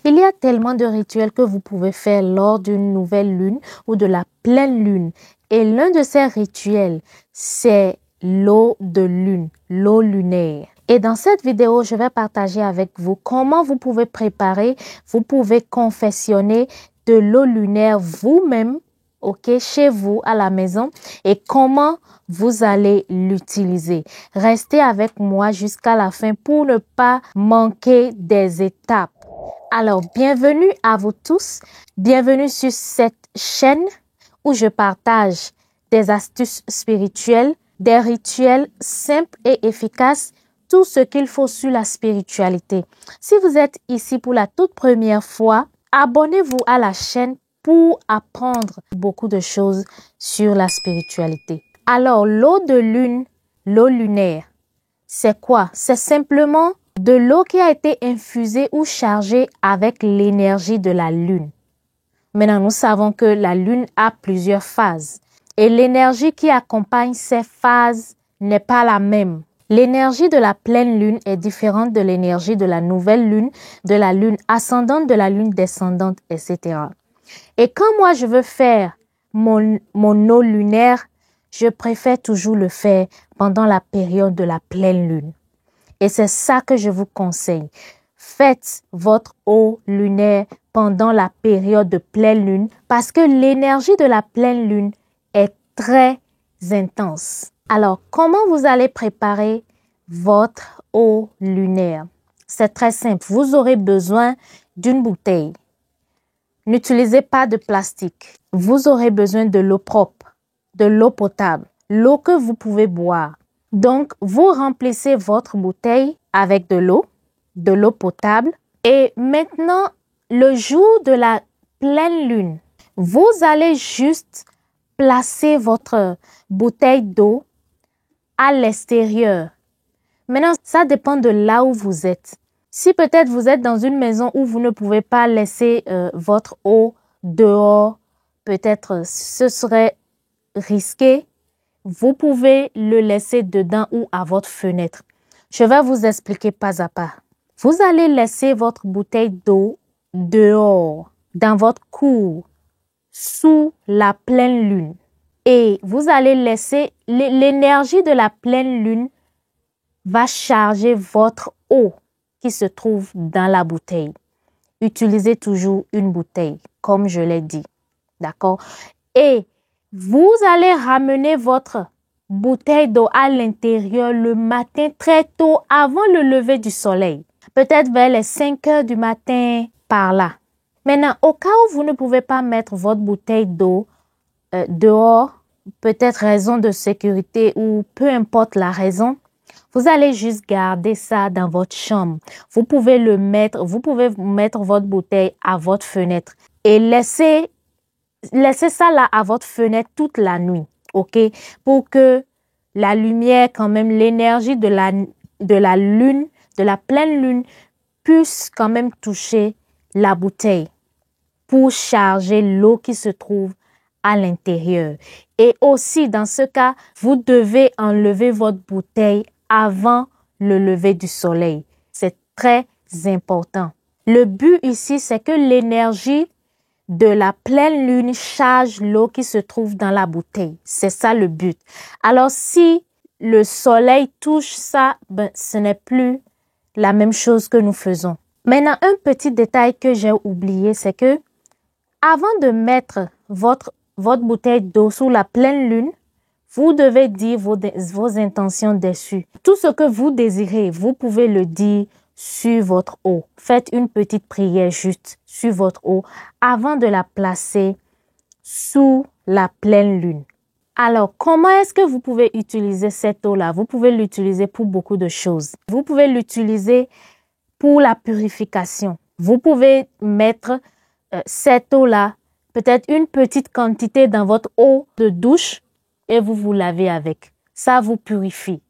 Il y a tellement de rituels que vous pouvez faire lors d'une nouvelle lune ou de la pleine lune. Et l'un de ces rituels, c'est l'eau de lune, l'eau lunaire. Et dans cette vidéo, je vais partager avec vous comment vous pouvez préparer, vous pouvez confectionner de l'eau lunaire vous-même, chez vous à la maison, et comment vous allez l'utiliser. Restez avec moi jusqu'à la fin pour ne pas manquer des étapes. Alors, bienvenue à vous tous, bienvenue sur cette chaîne où je partage des astuces spirituelles, des rituels simples et efficaces, tout ce qu'il faut sur la spiritualité. Si vous êtes ici pour la toute première fois, abonnez-vous à la chaîne pour apprendre beaucoup de choses sur la spiritualité. Alors, l'eau de lune, l'eau lunaire, c'est quoi? C'est simplement de l'eau qui a été infusée ou chargée avec l'énergie de la lune. Maintenant, nous savons que la lune a plusieurs phases et l'énergie qui accompagne ces phases n'est pas la même. L'énergie de la pleine lune est différente de l'énergie de la nouvelle lune, de la lune ascendante, de la lune descendante, etc. Et quand moi je veux faire mon eau lunaire, je préfère toujours le faire pendant la période de la pleine lune. Et c'est ça que je vous conseille. Faites votre eau lunaire pendant la période de pleine lune parce que l'énergie de la pleine lune est très intense. Alors, comment vous allez préparer votre eau lunaire? C'est très simple. Vous aurez besoin d'une bouteille. N'utilisez pas de plastique. Vous aurez besoin de l'eau propre, de l'eau potable, l'eau que vous pouvez boire. Donc, vous remplissez votre bouteille avec de l'eau potable. Et maintenant, le jour de la pleine lune, vous allez juste placer votre bouteille d'eau à l'extérieur. Maintenant, ça dépend de là où vous êtes. Si peut-être vous êtes dans une maison où vous ne pouvez pas laisser votre eau dehors, peut-être ce serait risqué. Vous pouvez le laisser dedans ou à votre fenêtre. Je vais vous expliquer pas à pas. Vous allez laisser votre bouteille d'eau dehors, dans votre cour, sous la pleine lune. Et vous allez laisser l'énergie de la pleine lune va charger votre eau qui se trouve dans la bouteille. Utilisez toujours une bouteille, comme je l'ai dit. D'accord? Et vous allez ramener votre bouteille d'eau à l'intérieur le matin très tôt avant le lever du soleil. Peut-être vers les 5 heures du matin par là. Maintenant, au cas où vous ne pouvez pas mettre votre bouteille d'eau dehors, peut-être raison de sécurité ou peu importe la raison, vous allez juste garder ça dans votre chambre. Vous pouvez mettre votre bouteille à votre fenêtre et laissez ça là à votre fenêtre toute la nuit, pour que la lumière, quand même, l'énergie de la lune, de la pleine lune, puisse quand même toucher la bouteille pour charger l'eau qui se trouve à l'intérieur. Et aussi, dans ce cas, vous devez enlever votre bouteille avant le lever du soleil. C'est très important. Le but ici, c'est que l'énergie de la pleine lune charge l'eau qui se trouve dans la bouteille. C'est ça le but. Alors, si le soleil touche ça, ce n'est plus la même chose que nous faisons. Maintenant, un petit détail que j'ai oublié, c'est que avant de mettre votre bouteille d'eau sous la pleine lune, vous devez dire vos intentions dessus. Tout ce que vous désirez, vous pouvez le dire sur votre eau. Faites une petite prière juste sur votre eau avant de la placer sous la pleine lune. Alors, comment est-ce que vous pouvez utiliser cette eau-là? Vous pouvez l'utiliser pour beaucoup de choses. Vous pouvez l'utiliser pour la purification. Vous pouvez mettre cette eau-là, peut-être une petite quantité dans votre eau de douche et vous vous lavez avec. Ça vous purifie.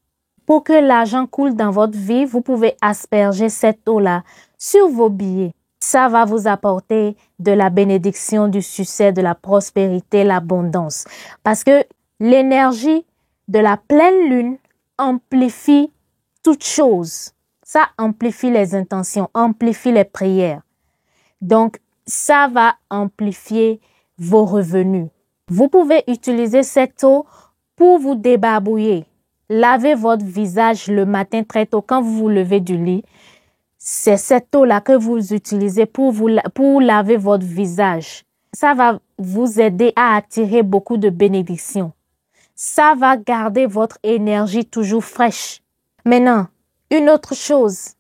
Pour que l'argent coule dans votre vie, vous pouvez asperger cette eau-là sur vos billets. Ça va vous apporter de la bénédiction, du succès, de la prospérité, l'abondance. Parce que l'énergie de la pleine lune amplifie toute chose. Ça amplifie les intentions, amplifie les prières. Donc, ça va amplifier vos revenus. Vous pouvez utiliser cette eau pour vous débarbouiller. Lavez votre visage le matin très tôt quand vous vous levez du lit. C'est cette eau-là que vous utilisez pour laver votre visage. Ça va vous aider à attirer beaucoup de bénédictions. Ça va garder votre énergie toujours fraîche. Maintenant, une autre chose,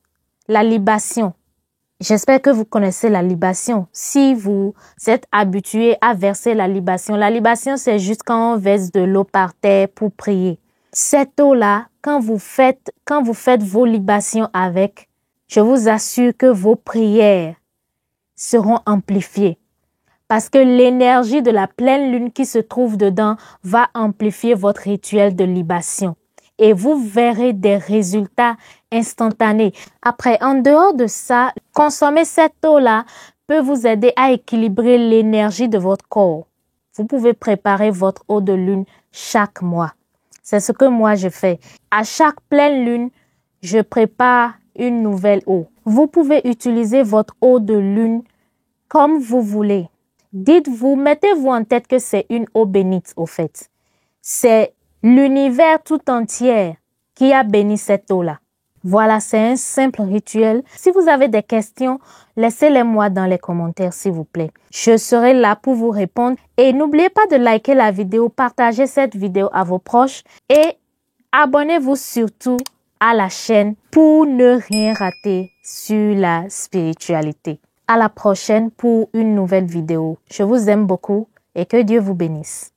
la libation. J'espère que vous connaissez la libation. Si vous êtes habitué à verser la libation, c'est juste quand on verse de l'eau par terre pour prier. Cette eau-là, quand vous faites vos libations avec, je vous assure que vos prières seront amplifiées. Parce que l'énergie de la pleine lune qui se trouve dedans va amplifier votre rituel de libation. Et vous verrez des résultats instantanés. Après, en dehors de ça, consommer cette eau-là peut vous aider à équilibrer l'énergie de votre corps. Vous pouvez préparer votre eau de lune chaque mois. C'est ce que moi je fais. À chaque pleine lune, je prépare une nouvelle eau. Vous pouvez utiliser votre eau de lune comme vous voulez. Mettez-vous en tête que c'est une eau bénite au fait. C'est l'univers tout entier qui a béni cette eau-là. Voilà, c'est un simple rituel. Si vous avez des questions, laissez-les-moi dans les commentaires, s'il vous plaît. Je serai là pour vous répondre. Et n'oubliez pas de liker la vidéo, partagez cette vidéo à vos proches et abonnez-vous surtout à la chaîne pour ne rien rater sur la spiritualité. À la prochaine pour une nouvelle vidéo. Je vous aime beaucoup et que Dieu vous bénisse.